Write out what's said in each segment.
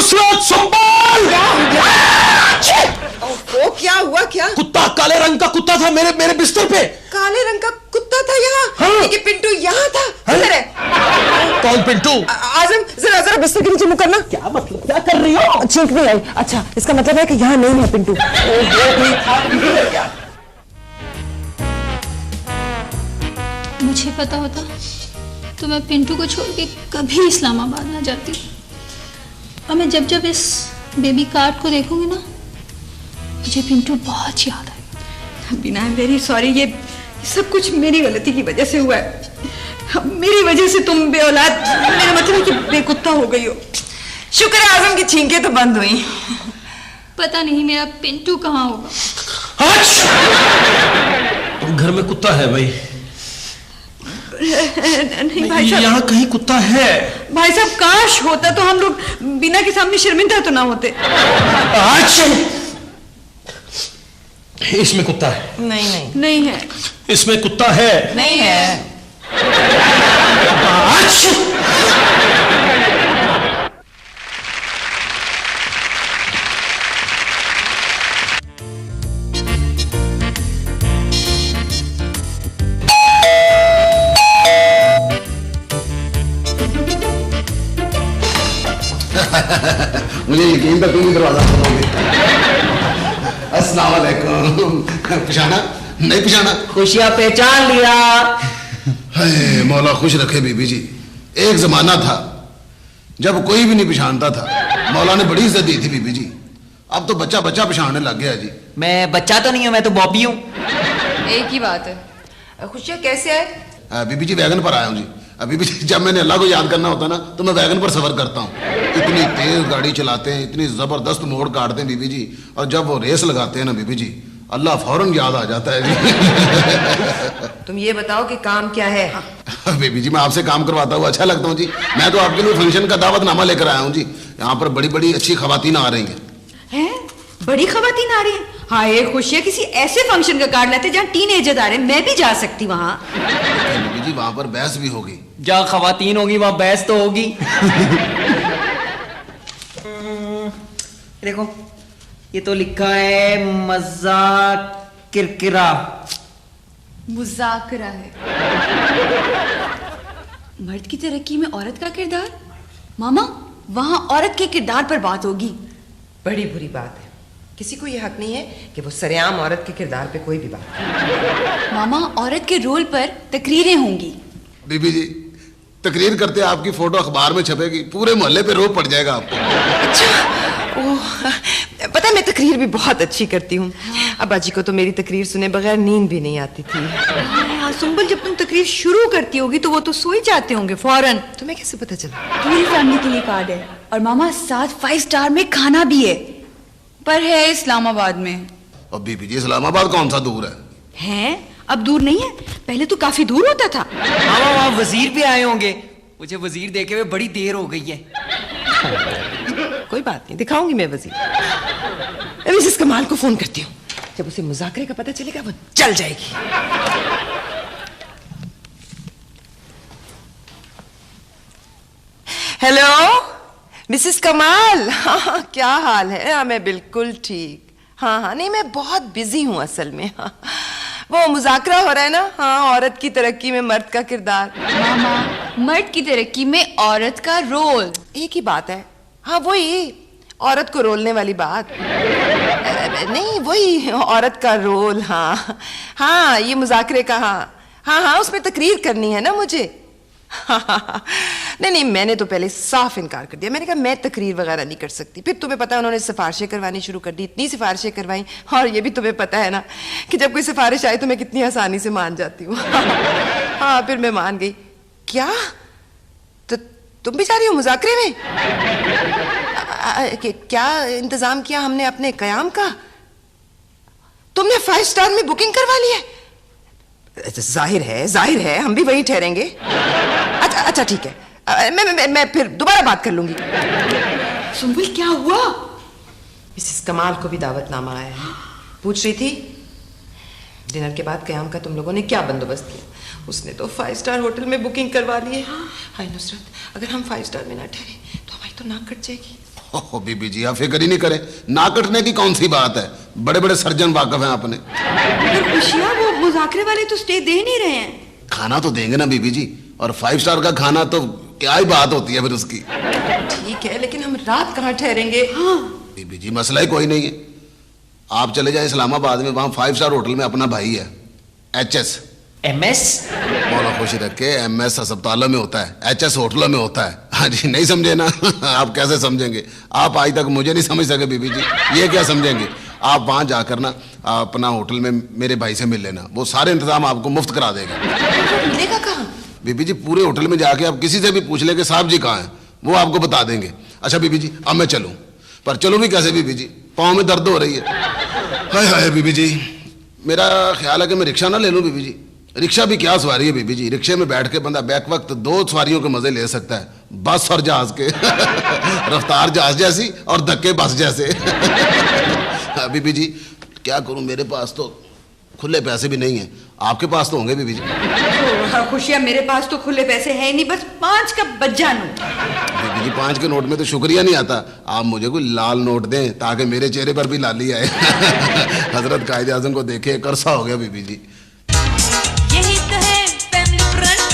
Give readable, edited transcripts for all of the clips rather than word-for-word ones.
नुसरत संभाल। वो क्या हुआ? क्या कुत्ता, काले रंग का कुत्ता था मेरे बिस्तर पे। काले रंग का कुत्ता था यहाँ? हाँ। ये पिंटू यहाँ था? किधर है? कौन पिंटू? आजम जरा जरा बिस्तर के नीचे मुँह करना। क्या मतलब, क्या कर रही हो? छींक नहीं आई। अच्छा, इसका मतलब है कि यहाँ नहीं है पिंटू। मुझे पता होता तो मैं पिंटू को छोड़ के कभी इस्लामाबाद ना जाती। और मैं जब जब इस बेबी कार्ड को देखूंगी ना, मुझे पिंटू बहुत याद आएगा। बीना, आई एम वेरी सॉरी। ये सब कुछ मेरी गलती की वजह से हुआ है। मेरी वजह से तुम बेऔलाद, मेरा मतलब है कि बेकुत्ता हो गई हो। शुक्र है आजम की छींकें तो बंद हुई। पता नहीं मेरा पिंटू कहाँ होगा। घर में कुत्ता है भाई? नहीं भाई साहब, यहाँ कहीं कुत्ता है। भाई साहब काश होता तो हम लोग बीना के सामने शर्मिंदा तो ना होते। इसमें कुत्ता है? नहीं है। इसमें कुत्ता है? नहीं है। मुझे यकीन था तुम ही दरवाजा खोलोगे। अस्सलाम वालेकुम। पहचाना? नहीं पहचाना? खुशियाँ पहचान लिया। है मौला खुश रखे बीबी जी। एक जमाना था जब कोई भी नहीं पहचानता था। मौला ने बड़ी इज्जत दी थी बीबी जी। अब तो बच्चा बच्चा पहचानने लग गया जी। मैं बच्चा तो नहीं हूँ, मैं तो बॉबी हूँ। एक ही बात है। खुशियाँ कैसे आए? बीबी जी वैगन पर आया हूँ जी। बीबी जी जब मैंने अल्लाह को याद करना होता ना तो मैं वैगन पर सफर करता हूँ। इतनी तेज गाड़ी चलाते हैं, इतनी जबरदस्त मोड़ काटते हैं बीबी जी, और जब वो रेस लगाते हैं ना बीबी जी, अल्लाह फौरन याद आ जाता है जी। तुम ये बताओ कि काम क्या है? बीबी जी मैं आपसे काम करवाता हुआ अच्छा लगता हूँ जी। मैं तो आपके लिए फंक्शन का दावतनामा लेकर आया हूँ जी। यहाँ पर बड़ी बड़ी अच्छी खवातीन आ रही हैं। बड़ी खवातीन आ रही है? हाँ, ये खुशियाँ किसी ऐसे फंक्शन का कार्ड लेते जहाँ टीनेजर आ रहे हैं। मैं भी जा सकती वहाँ। बीबी जी वहाँ पर बहस भी होगी। जहाँ खवातीन होगी वहाँ बहस तो होगी। देखो ये तो लिखा है मजाक किरकिरा। मुज़ाकरा है। मर्द की तरक्की में औरत का किरदार? मामा, वहाँ औरत के किरदार पर बात होगी। बड़ी बुरी बात है। किसी को यह हक नहीं है कि वो सरेआम औरत के किरदार पे कोई भी बात करे। मामा, औरत के रोल पर तकरीरें होंगी। बीबी जी तकरीर करते आपकी फोटो अखबार में छपेगी, पूरे मोहल्ले पे रोब पड़ जाएगा आपको। अच्छा, पता है मैं तकरीर भी बहुत अच्छी करती हूँ। अब्बा जी को तो मेरी तकरीर सुने बगैर नींद भी नहीं आती थी। सुंबल, जब तुम तकरीर शुरू करती होगी तो वो तो सो ही जाते होंगे फौरन। तुम्हें कैसे पता चला? पूरी फैमिली के लिए कार्ड है और मामा साथ 5 स्टार में खाना भी है, पर है इस्लामाबाद में। और बीबी जी इस्लामाबाद कौन सा दूर है? हैं? अब दूर नहीं है, पहले तो काफी दूर होता था। मामा वहाँ वजीर भी आए होंगे। मुझे वजीर देखे हुए बड़ी देर हो गई है। कोई बात नहीं, दिखाऊंगी मैं वजीर। मिसेस कमाल को फोन करती हूँ। जब उसे मुज़ाकरे का पता चलेगा वो चल जाएगी। हेलो मिसेस कमाल। हाँ क्या हाल है? हाँ मैं बिल्कुल ठीक। हाँ नहीं मैं बहुत बिजी हूँ असल में। हाँ वो मुज़ाकरा हो रहा है ना। हाँ औरत की तरक्की में मर्द का किरदार। मामा, मर्द की तरक्की में औरत का रोल। एक ही बात है। हाँ वही औरत को रोलने वाली बात नहीं, वही औरत का रोल। हाँ ये मुज़ाकरे का। हाँ उसमें तकरीर करनी है ना मुझे। नहीं मैंने तो पहले साफ इनकार कर दिया। मैंने कहा मैं तकरीर वगैरह नहीं कर सकती। फिर तुम्हें पता है उन्होंने सिफारिशें करवानी शुरू कर दी। इतनी सिफारिशें करवाई, और ये भी तुम्हें पता है ना कि जब कोई सिफारिश आई तो मैं कितनी आसानी से मान जाती हूँ। हाँ फिर मैं मान गई। क्या तो तुम भी जा रही हो मुज़ाकरे में? क्या इंतजाम किया हमने अपने कयाम का? तुमने 5 स्टार में बुकिंग करवा ली है? जाहिर है हम भी वहीं ठहरेंगे। अच्छा ठीक है, मैं फिर दोबारा बात कर लूंगी। सुंबल क्या हुआ? मिसेस कमाल को भी दावतनामा आया है। पूछ रही थी डिनर के बाद कयाम का तुम लोगों ने क्या बंदोबस्त किया। उसने तो 5 स्टार होटल में बुकिंग करवा ली है। हाय नुसरत, अगर हम 5 स्टार में ना ठहरे तो हमारी तो नाक कट जाएगी। ओह बीबी जी आप फिक्र ही नहीं करें, ना कटने की कौन सी बात है, बड़े बड़े सर्जन वाकफ हैं अपने। पर खुशियाँ वो मुज़ाकरे वाले तो स्टे दे नहीं रहे हैं। खाना तो देंगे ना बीबी जी, और 5 स्टार का खाना तो क्या ही बात होती है फिर उसकी। ठीक है, लेकिन हम रात कहाँ ठहरेंगे? हाँ बीबी जी मसला ही कोई नहीं है, आप चले जाए इस्लामाबाद में, वहाँ 5 स्टार होटल में अपना भाई है HS। MS? मौला खुशी रखे, MS अस्पतालों में होता है, HS होटलों में होता है। हाँ जी, नहीं समझे ना? आप कैसे समझेंगे? आप आज तक मुझे नहीं समझ सके बीबी जी, ये क्या समझेंगे? आप वहाँ जाकर ना अपना होटल में मेरे भाई से मिल लेना, वो सारे इंतजाम आपको मुफ्त करा देगा। मिलेगा कहाँ? बीबी जी पूरे होटल में जाके आप किसी से भी पूछ ले कि साहब जी कहाँ हैं, वो आपको बता देंगे। अच्छा बीबी जी अब मैं चलूँ, पर चलूँ भी कैसे बीबी जी, पाँव में दर्द हो रही है। हाय हाय बीबी जी, मेरा ख्याल है कि मैं रिक्शा ना ले लूँ बीबी जी। रिक्शा भी क्या सवारी है बीबी जी, रिक्शे में बैठ के बंदा बैक वक्त 2 सवारियों के मजे ले सकता है, बस और जहाज के। रफ्तार जहाज जैसी और धक्के बस जैसे। बीबी जी क्या करूं, मेरे पास तो खुले पैसे भी नहीं हैं, आपके पास तो होंगे बीबी जी। हाँ खुशियाँ, मेरे पास तो खुले पैसे है नहीं, बस 5 का बज्जा नोट। बीबी जी 5 के नोट में तो शुक्रिया नहीं आता, आप मुझे कोई लाल नोट दें ताकि मेरे चेहरे पर भी लाली आए। हजरत कायद आजम को देखे करसा हो गया बीबी जी। यही तो है फैमिली फ्रंट।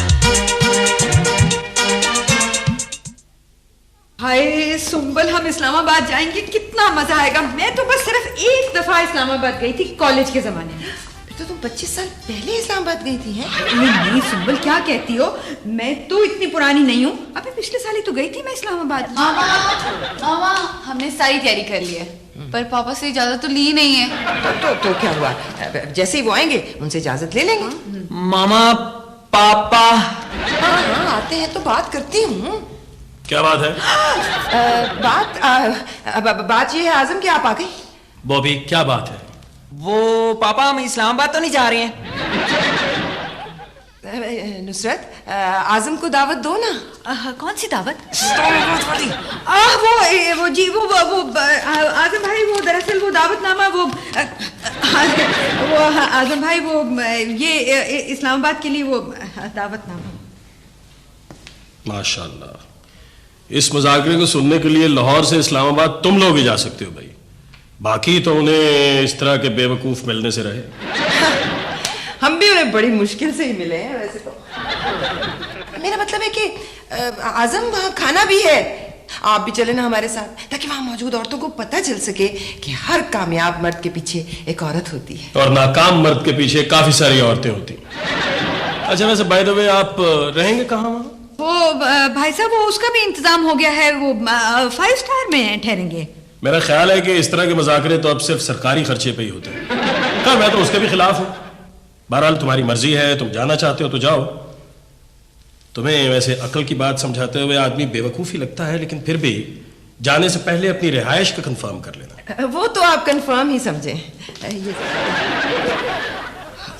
हाय सुंबल, हम इस्लामाबाद जाएंगे, कितना मजा आएगा। मैं तो बस सिर्फ एक दफा इस्लामाबाद गई थी कॉलेज के जमाने में। तो तुम 25 साल पहले इस्लामाबाद गई थी हैं? नहीं सुंबल क्या कहती हो, मैं तो इतनी पुरानी नहीं हूँ, अबे पिछले साल ही तो गई थी मैं इस्लामाबाद। मामा हमने सारी तैयारी कर ली है, पर पापा से इजाजत तो ली नहीं है। तो क्या हुआ, जैसे ही वो आएंगे उनसे इजाजत ले लेंगे। मामा पापा। हाँ आते हैं तो बात करती हूँ। क्या बात है? बात ये है आजम कि आप आ गए। बॉबी क्या बात है? वो पापा हम इस्लामाबाद तो नहीं जा रहे हैं? नुसरत आजम को दावत दो ना। कौन सी दावत? वो जी वो आजम भाई, वो दरअसल वो दावतनामा वो आजम भाई वो ये इस्लामाबाद के लिए वो दावतनामा। माशाल्लाह, इस मुज़ाकरे को सुनने के लिए लाहौर से इस्लामाबाद तुम लोग ही जा सकते हो भाई, बाकी तो उन्हें इस तरह के बेवकूफ मिलने से रहे। हम भी उन्हें बड़ी मुश्किल से ही मिले हैं वैसे तो। मेरा मतलब है कि आजम वहाँ खाना भी है, आप भी चले ना हमारे साथ, ताकि वहाँ मौजूद औरतों को पता चल सके कि हर कामयाब मर्द के पीछे एक औरत होती है और नाकाम मर्द के पीछे काफी सारी औरतें होती। अच्छा वैसे बाय द वे आप रहेंगे कहाँ वहाँ? वो भाई साहब वो उसका भी इंतजाम हो गया है, वो 5 स्टार में ठहरेंगे। मेरा ख्याल है कि इस तरह के मुज़ाकरे तो अब सिर्फ सरकारी खर्चे पे ही होते हैं। क्या मैं तो उसके भी खिलाफ हूँ। बहरहाल तुम्हारी मर्जी है, तुम जाना चाहते हो तो जाओ। तुम्हें वैसे अकल की बात समझाते हुए आदमी बेवकूफ ही लगता है, लेकिन फिर भी जाने से पहले अपनी रिहाइश का कंफर्म कर लेना। वो तो आप कंफर्म ही समझें।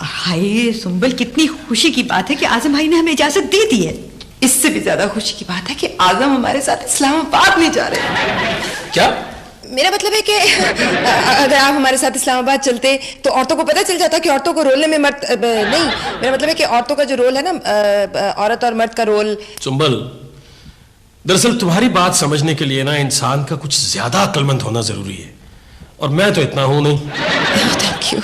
हाय सुंबल, कितनी खुशी की बात है कि आजम भाई ने हमें इजाजत दे दी है। इससे भी ज्यादा खुशी की बात है कि आजम हमारे साथ इस्लामाबाद नहीं जा रहे। क्या? मेरा मतलब है कि अगर आप हमारे साथ इस्लामाबाद चलते तो औरतों को पता चल जाता कि औरतों को रोल में मर्द नहीं, मेरा मतलब है कि औरतों का जो रोल है ना, औरत और मर्द का रोल। सुंबल, दरअसल तुम्हारी बात समझने के लिए ना इंसान का कुछ ज्यादा अक्लमंद होना जरूरी है, और मैं तो इतना हूं नहीं। Thank you.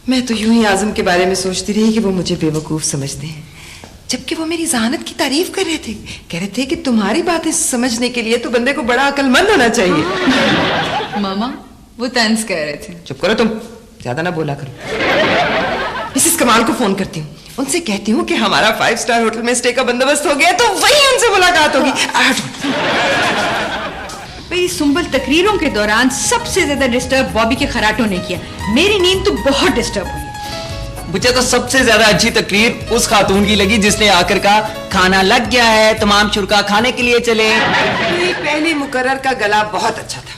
मैं तो यूं ही आजम के बारे में सोचती रही कि वो मुझे बेवकूफ समझते हैं, जबकि वो मेरी जहानत की तारीफ कर रहे थे। कह रहे थे कि तुम्हारी बातें समझने के लिए तो बंदे को बड़ा अक्लमंद होना चाहिए। मामा वो तंज कह रहे थे। चुप करो तुम, ज्यादा ना बोला करो। मिसेस कमाल को फोन करती हूँ, उनसे कहती हूँ कि हमारा 5 स्टार होटल में स्टे का बंदोबस्त हो गया, तो वही उनसे मुलाकात होगी। भाई सुंबल, तकरीरों के दौरान सबसे ज्यादा डिस्टर्ब बॉबी के खराटों ने किया। मेरी नींद तो बहुत डिस्टर्ब हुई। मुझे तो सबसे ज्यादा अच्छी तकरीर उस खातून की लगी जिसने आकर कहा खाना लग गया है, तमाम शुरका खाने के लिए चले। पहले मुकर्रर का गला बहुत अच्छा था,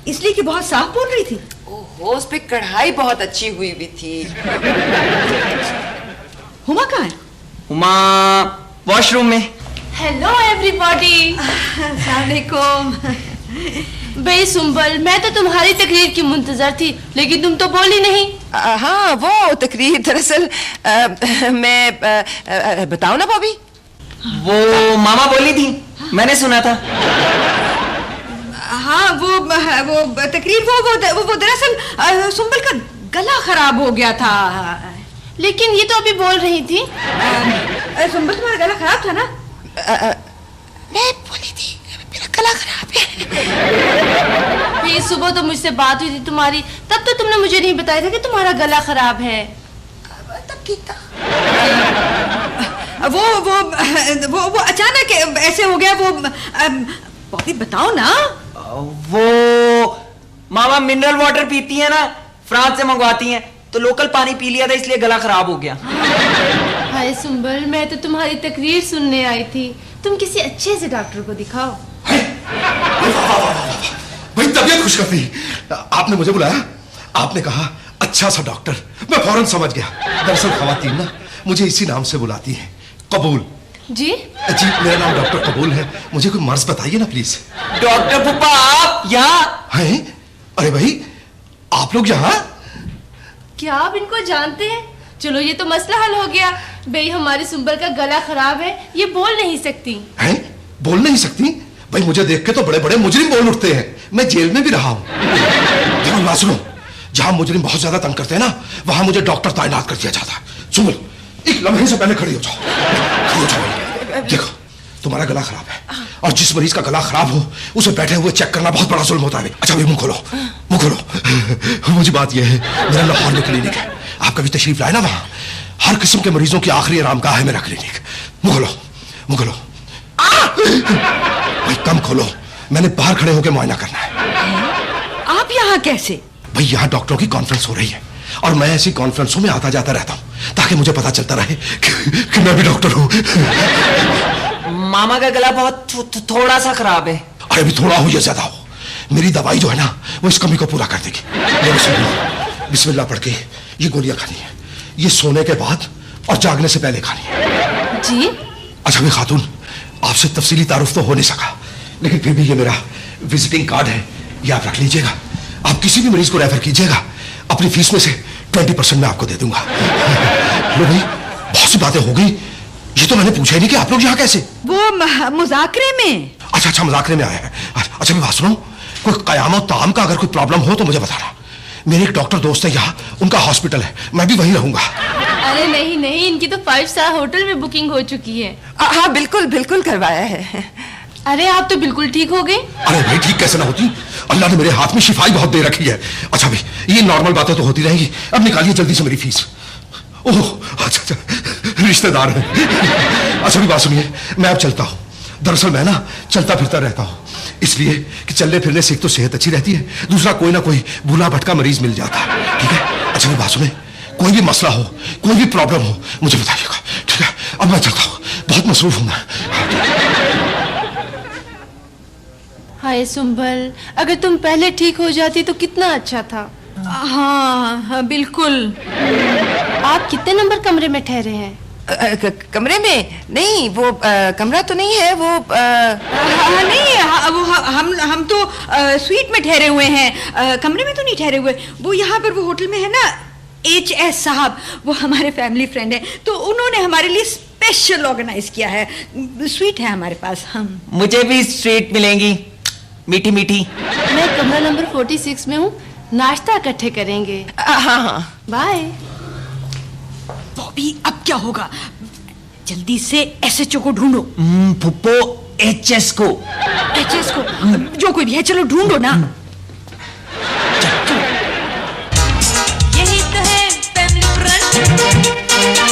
इसलिए कि बहुत साफ बोल रही थी। ओहो, उस पे कढ़ाई बहुत अच्छी हुई भी थी। हुमा कहाँ है? हुमा वॉशरूम में। Hello everybody. अस्सलाम वालेकुम। बे सुंबल, मैं तो तुम्हारी तकरीर की मुंतजर थी, लेकिन तुम तो बोली नहीं। हाँ वो तकरीर दरअसल मैं बताओ ना बॉबी। वो मामा बोली थी, मैंने सुना था। हाँ वो तकरीर वो दरअसल सुंबल का गला खराब हो गया था। लेकिन ये तो अभी बोल रही थी। सुंबल तुम्हारा गला खराब था ना? मैं बोली थी मेरा गला खराब है। ये सुबह तो मुझसे बात हुई थी तुम्हारी, तब तो तुमने मुझे नहीं बताया था कि तुम्हारा गला खराब है। तब ठीक था। वो अचानक ऐसे हो गया। वो बॉबी बताओ ना। वो मामा मिनरल वाटर पीती है ना, फ्रांस से मंगवाती हैं, तो लोकल पानी पी लिया था इसलिए गला खराब हो गया। हाय सुंबल, मैं तो तुम्हारी तकरीर सुनने आई थी। तुम किसी अच्छे से डॉक्टर को दिखाओ। भाई तबीयत खुश कर दी। आपने मुझे बुलाया, आपने कहा अच्छा सा डॉक्टर, मैं फौरन समझ गया। दरअसल खवातीन ना मुझे इसी नाम से बुलाती हैं, कबूल। जी जी मेरा नाम डॉक्टर कबूल है। मुझे कोई मर्ज बताइए ना प्लीज। डॉक्टर पुप्पा आप यहाँ हैं? अरे भाई आप लोग यहाँ? क्या आप इनको जानते हैं? चलो ये तो मसला हल हो गया। भाई हमारी सुंबल का गला खराब है, ये बोल नहीं सकती। हैं? बोल नहीं सकती? भाई मुझे देख के तो बड़े बड़े मुजरिम बोल उठते हैं। मैं जेल में भी रहा हूँ। देखो बात सुनो, जहां मुजरिम बहुत ज्यादा तंग करते हैं ना, वहां मुझे डॉक्टर तैनात कर दिया जाता है। सुन, एक लम्हे से पहले खड़ी हो जाओ, खड़ी हो जाओ। देखो तुम्हारा गला खराब है, और जिस मरीज का गला खराब हो उसे बैठे हुए चेक करना बहुत बड़ा जुल्म होता है। अच्छा भाई मुंह खोलो, मुंह खोलो। मुझे बात यह है, मेरा लाहौर में क्लिनिक है, आप कभी तशरीफ लाए ना, वहां हर किस्म के मरीजों की आखिरी आरामगाह है मेरा क्लिनिक। मुंह खोलो, मुंह खोलो। भाई कम खोलो, मैंने बाहर खड़े होकर मुआयना करना है। आप यहाँ कैसे? भाई यहाँ डॉक्टरों की कॉन्फ्रेंस हो रही है, और मैं ऐसी कॉन्फ्रेंसों में आता जाता रहता हूँ ताकि मुझे पता चलता रहे कि मैं भी डॉक्टर हूँ। मामा का गला बहुत थोड़ा सा खराब है। अरे अभी थोड़ा हो या ज्यादा हो, मेरी दवाई जो है ना वो इस कमी को पूरा कर देगी। बिस्मिल्लाह पढ़ के ये गोलियां खानी है, ये सोने के बाद और जागने से पहले खानी है। जी अच्छा भाई खातून, आपसे तफसीली तारुफ तो हो नहीं सका, लेकिन फिर भी ये मेरा विजिटिंग कार्ड है, ये आप रख लीजिएगा। आप किसी भी मरीज को रेफर कीजिएगा, अपनी फीस में से 20% मैं आपको दे दूंगा। लो भाई बहुत सी बातें हो गई, ये तो मैंने पूछा ही नहीं कि आप लोग यहाँ कैसे? वो मुज़ाकरे में। अच्छा मुज़ाकरे में आए हैं। अच्छा मैं बात सुनो, कोई क़यामत ताम का अगर कोई प्रॉब्लम हो तो मुझे बताना। मेरे एक डॉक्टर दोस्त है यहाँ, उनका हॉस्पिटल है, मैं भी वहीं रहूंगा। अरे नहीं नहीं, इनकी तो 5 स्टार होटल में बुकिंग हो चुकी है। हाँ बिल्कुल बिल्कुल करवाया है। अरे आप तो बिल्कुल ठीक हो गए। अरे भाई ठीक कैसे ना होती, अल्लाह ने मेरे हाथ में शिफाई बहुत दे रखी है। अच्छा भाई ये नॉर्मल बातें तो होती रहेंगी, अब निकालिए जल्दी से मेरी फीस। ओह अच्छा रिश्तेदार है। अच्छा भी बात सुनिए, मैं अब चलता हूँ। दरअसल मैं ना चलता फिरता रहता हूँ, इसलिए कि चलने फिरने से एक तो सेहत अच्छी रहती है, दूसरा कोई ना कोई भूला भटका मरीज मिल जाता है। ठीक है? अच्छा भी बात सुने, कोई भी मसला हो, कोई भी प्रॉब्लम हो, मुझे बताइएगा। ठीक है? अब मैं चलता हूँ, बहुत मसरूफ हूँ मैं। हाय सुंबल, अगर तुम पहले ठीक हो जाती तो कितना अच्छा था। हाँ बिल्कुल। आप कितने नंबर कमरे में ठहरे हैं? कमरे में नहीं, वो कमरा तो नहीं है, वो नहीं, हम तो स्वीट में ठहरे हुए हैं, कमरे में तो नहीं ठहरे हुए। वो यहाँ पर वो होटल में है ना HS साहब, वो हमारे फैमिली फ्रेंड है, तो उन्होंने हमारे लिए स्पेशल ऑर्गेनाइज किया है। स्वीट है हमारे पास। हम मुझे भी स्वीट मिलेंगी, मीठी मीठी। मैं कमरा नंबर 46 में हूँ, नाश्ता इकट्ठे करेंगे। हाँ बाय। बॉबी अब क्या होगा? जल्दी से SHO को ढूंढो। फुप्पो HS को जो कोई भी है, चलो ढूंढो ना।